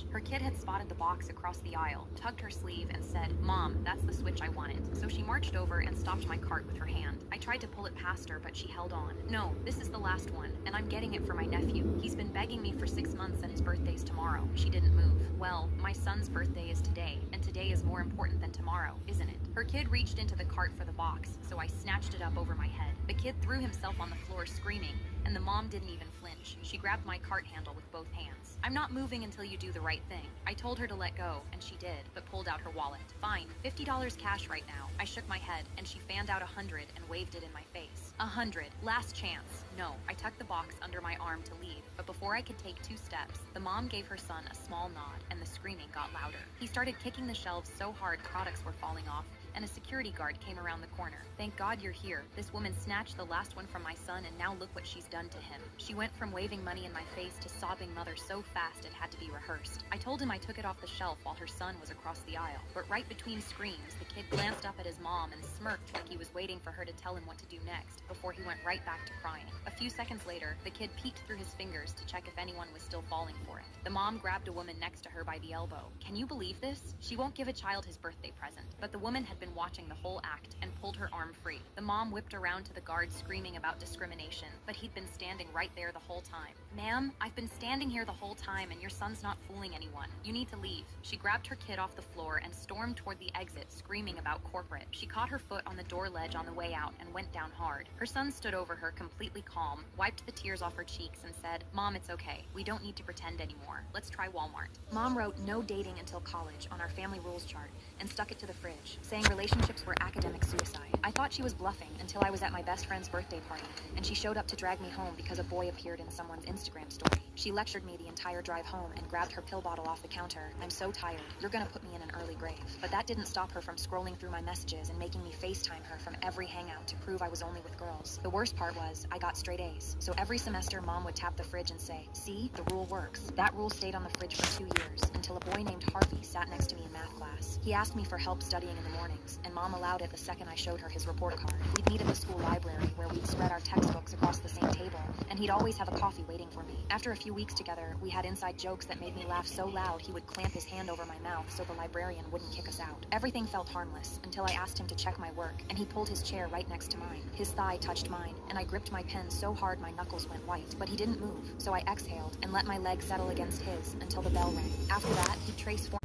fridge. Her kid had spotted the box across the aisle, tugged her sleeve, and said, "Mom, that's the switch I wanted." So she marched over and stopped my cart with her hand. I tried to pull it past her, but she held on. "No, this is the last one, and I'm getting it for my nephew. He's been begging me for 6 months and his birthday's tomorrow." She didn't move. "Well, my son's birthday is today, and today is more important than tomorrow, isn't it?" Her kid reached into the cart for the box, so I snatched it up over my head. The kid threw himself on the floor screaming, and the mom didn't even flinch. She grabbed my cart handle with both hands. "I'm not moving until you do the right thing." I told her to let go, and she did, but pulled out her wallet. "Fine, $50 cash right now." I shook my head, and she fanned out 100 and waved it in my face. 100. Last chance. No. I tucked the box under my arm to leave, but before I could take 2 steps, the mom gave her son a small nod, and the screaming got louder. He started kicking the shelves so hard products were falling off, and a security guard came around the corner. "Thank God you're here." This woman snatched the last one from my son, and now look what she's done to him. She went from waving money in my face to sobbing mother so fast it had to be rehearsed. I told him I took it off the shelf while her son was across the aisle. But right between screams, the kid glanced up at his mom and smirked like he was waiting for her to tell him what to do next, before he went right back to crying. A few seconds later, the kid peeked through his fingers to check if anyone was still falling for it. The mom grabbed a woman next to her by the elbow. Can you believe this? She won't give a child his birthday present. But the woman had been watching the whole act and pulled her arm free. The mom whipped around to the guard screaming about discrimination, but he'd been standing right there the whole time. "Ma'am, I've been standing here the whole time and your son's not fooling anyone. You need to leave." She grabbed her kid off the floor and stormed toward the exit, screaming about corporate. She caught her foot on the door ledge on the way out and went down hard. Her son stood over her completely calm, wiped the tears off her cheeks and said, "Mom, it's okay. We don't need to pretend anymore. Let's try Walmart." Mom wrote "no dating until college" on our family rules chart and stuck it to the fridge, saying relationships were academic suicide. I thought she was bluffing until I was at my best friend's birthday party, and she showed up to drag me home because a boy appeared in someone's Instagram story. She lectured me the entire drive home and grabbed her pill bottle off the counter. "I'm so tired. You're gonna put me in an early grave." But that didn't stop her from scrolling through my messages and making me FaceTime her from every hangout to prove I was only with girls. The worst part was, I got straight A's. So every semester, Mom would tap the fridge and say, "See, the rule works." That rule stayed on the fridge for 2 years, until a boy named Harvey sat next to me in math class. He asked me for help studying in the mornings, and Mom allowed it the second I showed her his report card. We'd meet at the school library, where we'd spread our textbooks across the same table, and he'd always have a coffee waiting for me. After a few weeks together, we had inside jokes that made me laugh so loud he would clamp his hand over my mouth so the librarian wouldn't kick us out. Everything felt harmless, until I asked him to check my work, and he pulled his chair right next to mine. His thigh touched mine, and I gripped my pen so hard my knuckles went white, but he didn't move, so I exhaled and let my leg settle against his until the bell rang. After that, he'd trace form,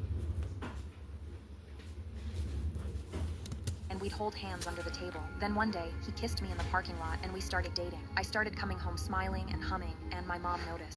and we'd hold hands under the table. Then one day, he kissed me in the parking lot, and we started dating. I started coming home smiling and humming, and my mom noticed.